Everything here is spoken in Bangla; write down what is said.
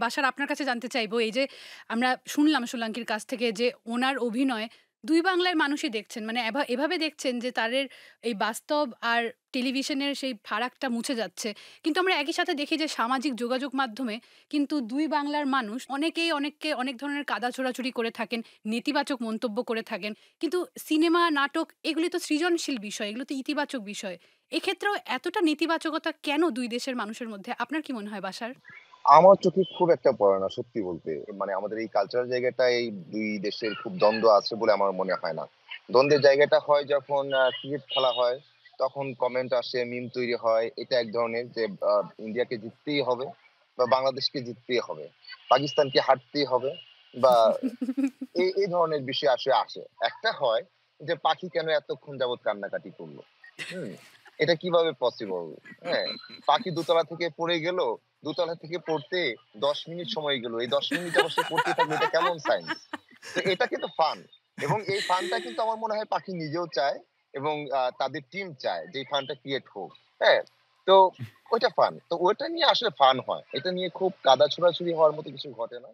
বাসার আপনার কাছে জানতে চাইবো, এই যে আমরা শুনলাম সোলাঙ্কির কাছ থেকে যে ওনার অভিনয় ২ বাংলার মানুষই দেখছেন। মানে এভাবে দেখছেন যে তাদের এই বাস্তব আর টেলিভিশনের সেই ফারাকটা মুছে যাচ্ছে। কিন্তু আমরা একই সাথে দেখি যে সামাজিক যোগাযোগ মাধ্যমে কিন্তু ২ বাংলার মানুষ অনেকেই অনেককে অনেক ধরনের কাদা ছোড়াছুড়ি করে থাকেন, নেতিবাচক মন্তব্য করে থাকেন। কিন্তু সিনেমা, নাটক এগুলি তো সৃজনশীল বিষয়, এগুলো তো ইতিবাচক বিষয়। এক্ষেত্রেও এতটা নেতিবাচকতা কেন ২ দেশের মানুষের মধ্যে? আপনার কি মনে হয় বাশার? আমার চোখে খুব একটা পড়ে না সত্যি বলতে। মানে আমাদের এই কালচারাল জায়গাটা এই ২ দেশের খুব দ্বন্দ্ব আছে বলে আমার মনে হয় না। দ্বন্দ্বের জায়গাটা হয় যখন ক্রিকেট খেলা হয়, তখন কমেন্ট আসে, মিম তৈরি হয়। এটা এক ধরনের যে আ ইন্ডিয়াকে জিততেই হবে বা বাংলাদেশকে জিততেই হবে। পাকিস্তানকে হারতেই হবে বা এই ধরনের বিষয় আসে। একটা হয় যে পাখি কেন এতক্ষণ যাবৎ কান্নাকাটি করল? হুম? এটা কিভাবে পসিবল? হ্যাঁ? পাখি দোতলা থেকে পড়ে গেল। দোতলা থেকে পড়তে ১০ মিনিট সময় গেল। এই ১০ মিনিট আবার সে পড়তেই থাকলো। এটা কেমন সায়েন্স? তো এটা কিন্তু ফান। এবং এই ফানটা কিন্তু আমার মনে হয় পাখি নিজেও চায় এবং তাদের টিম চায় যে এই ফানটা ক্রিয়েট হোক। হ্যাঁ? তো ওইটা ফান। তো ওইটা নিয়ে আসলে ফান হয়। এটা নিয়ে খুব কাদা ছোড়াছুড়ি হওয়ার মতো কিছু ঘটে না।